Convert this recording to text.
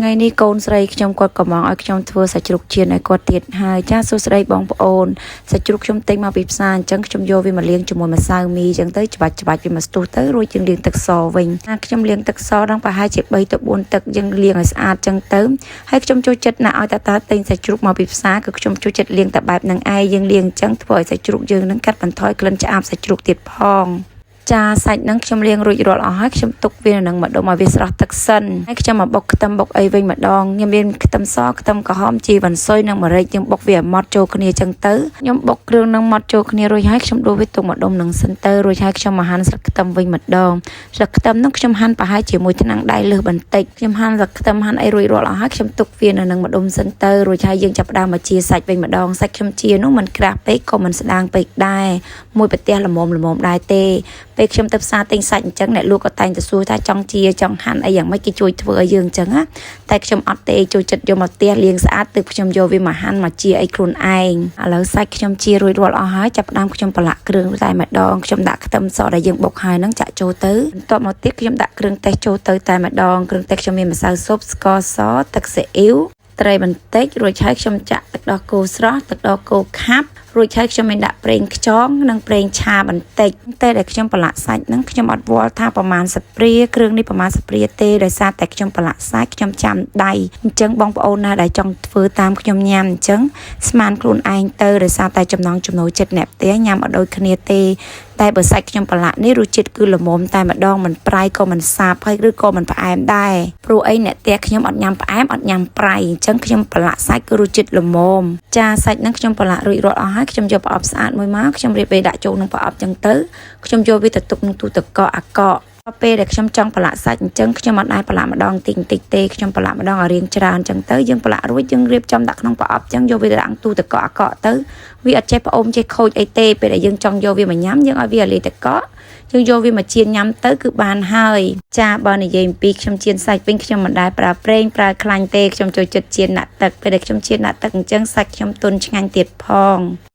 ថ្ងៃនេះកូនស្រីខ្ញុំគាត់ក៏មកឲ្យខ្ញុំធ្វើសាច់ជ្រូកចៀនឲ្យគាត់ទៀតហើយចាសួស្ដីបងប្អូនសាច់ជ្រូកខ្ញុំទិញមកពីផ្សារអញ្ចឹងខ្ញុំយកវាមកលាងជាមួយម្សៅមីអញ្ចឹងទៅច្បាច់វាមកស្ទុះទៅរួចយើងលាងទឹកសវិញខ្ញុំលាងទឹកសដល់ប្រហែលជា3ទៅ4ទឹកយើងលាងឲ្យស្អាតអញ្ចឹងទៅហើយខ្ញុំចូលចិត្តណាស់ឲ្យតាទិញសាច់ជ្រូកមកពីផ្សារគឺខ្ញុំចូលចិត្តលាងតែបែបហ្នឹងឯងយើងលាងអញ្ចឹងធ្វើឲ្យសាច់ជ្រូកយើងនឹងកាត់បន្ថយក្លិនឆ្អាបសាច់ជ្រូកទៀតផងចាសាច់ហ្នឹងខ្ញុំលាងរួចរាល់អស់ហើយខ្ញុំទុកវានឹងម្ដុំឲ្យវាស្រស់ទឹកសិនហើយខ្ញុំមកបុកខ្ទឹមបុកអីវិញម្ដងខ្ញុំមានខ្ទឹមសខ្ទឹមក្រហមជីវ៉ាន់ស៊ុយនិងម្រេចយើងបុកវាឲ្យម៉ត់ចូលគ្នាចឹងទៅខ្ញុំបុកគ្រឿងនឹងម៉ត់ចូលគ្នារួចហើយខ្ញុំដួសវាទុកម្ដុំនឹងសិនទៅរួចហើយខ្ញុំមកហាន់ស្លឹកខ្ទឹមវិញម្ដងស្លឹកខ្ទឹមហ្នឹងខ្ញុំហាន់ប្រហែលជាមួយថ្នាំងដៃលើសបន្តិចខ្ញុំហាន់ស្លឹកខ្ទឹមហាន់អីរួចរាល់អស់ហើយខ្ញុំទុកវានៅនឹងម្ដុំសិនទៅរួចហើយយើងចាប់ផ្ដើមមកជាសាច់វិញម្ដងសាច់ខ្ញុំជានោះមិនក្រាស់ពេកក៏មិនស្ដាងពេកដែរមួយប្រទះល្មមដែរទេពេលខ្ញុំទៅផ្សារទិញសាច់អញ្ចឹងអ្នកលក់ក៏តែងទៅសួរថាចង់ជាចង់ហាន់អីយ៉ាងម៉េចគេជួយធ្វើឲ្យយើងអញ្ចឹងណាតែខ្ញុំអត់ទេចូលចិត្តយកមកផ្ទះលាងស្អាតទើបខ្ញុំយកវាមកហាន់មកជាអីខ្លួនឯងឥឡូវសាច់ខ្ញុំជារួចរាល់អស់ហើយចាប់ផ្ដើមខ្ញុំប្រឡាក់គ្រឿងតែម្ដងខ្ញុំដាក់ខ្ទឹមសដែលយើងបុកហើយហ្នឹងចាក់ចូលទៅបន្ទាប់មកទៀតខ្ញុំដាក់គ្រឿងទេសចូលទៅតែម្ដងគ្រឿងទេសខ្ញុំមានម្សៅស៊ុបស្ករសទឹកស៊ីអ៊ីវត្រីបន្តិចរួចហើយខ្ញុំចាក់ទឹកដោះគោស្រស់ទឹកដោះគោខាប់រួចហើយខ្ញុំមានដាក់ប្រេងខ្យងនិងប្រេងឆាបន្តិចតែដែលខ្ញុំប្រឡាក់សាច់ហ្នឹងខ្ញុំអត់វល់ថាប្រមាណស្ព្រាគ្រឿងនេះប្រមាណស្ព្រាទេដោយសារតែខ្ញុំប្រឡាក់សាច់ខ្ញុំចាំដៃអញ្ចឹងបងប្អូនណាដែលចង់ធ្វើតាមខ្ញុំញ៉ាំអញ្ចឹងស្មានខ្លួនឯងទៅដោយសារតែចំណង់ចំណូលចិត្តអ្នកផ្ទះញ៉ាំអត់ដូចគ្នាទេតែបើសាច់ខ្ញុំប្រឡាក់នេះរសជាតិគឺល្មមតែម្ដងមិនប្រៃក៏មិនសាបហើយឬក៏មិនផ្អែមដែរព្រោះអីអ្នកផ្ទះខ្ញុំអត់ញ៉ាំផ្អែមអត់ញ៉ាំប្រៃអញ្ចឹងខ្ញុំប្រឡាក់សាច់គឺរសជាតិល្មមចាសាច់ហ្នឹងខ្ញុំប្រឡាក់រួចរាល់អស់ហើយខ្ញុំយកប្រអប់ស្អាតមួយមកខ្ញុំរៀបវាដាក់ចូលក្នុងប្រអប់អញ្ចឹងទៅខ្ញុំយកវាទៅទុកក្នុងទូទឹកកកអាកកពេលដែលខ្ញុំចង់ប្រឡាក់សាច់អញ្ចឹងខ្ញុំអត់ដែរប្រឡាក់ម្ដងតិចទេខ្ញុំប្រឡាក់ម្ដងឲ្យរាងច្រើនអញ្ចឹងទៅយើងប្រឡាក់រួចយើងរៀបចំដាក់ក្នុងប្រអប់អញ្ចឹងយកវាដាក់ទូទឹកកកអាកកទៅវាអត់ចេះផ្អូមចេះខូចអីទេពេលដែលយើងចង់យកវាមកញ៉ាំយើងឲ្យវាលាយទឹកកកយើងយកវាមកចៀនញ៉ាំទៅគឺបានហើយចាបើនិយាយអំពីខ្ញុំចៀនសាច់វិញខ្ញុំមិនដែរប្រើប្រេងប្រើខ្លាញ់ទេខ្ញុំចូលចិត្តចៀនដាក់ទឹកពេលដែលខ្ញុំចៀនដាក់ទឹកអញ្ចឹងសាច់ខ្ញុំទន់ឆ្ងាញ់ទៀតផង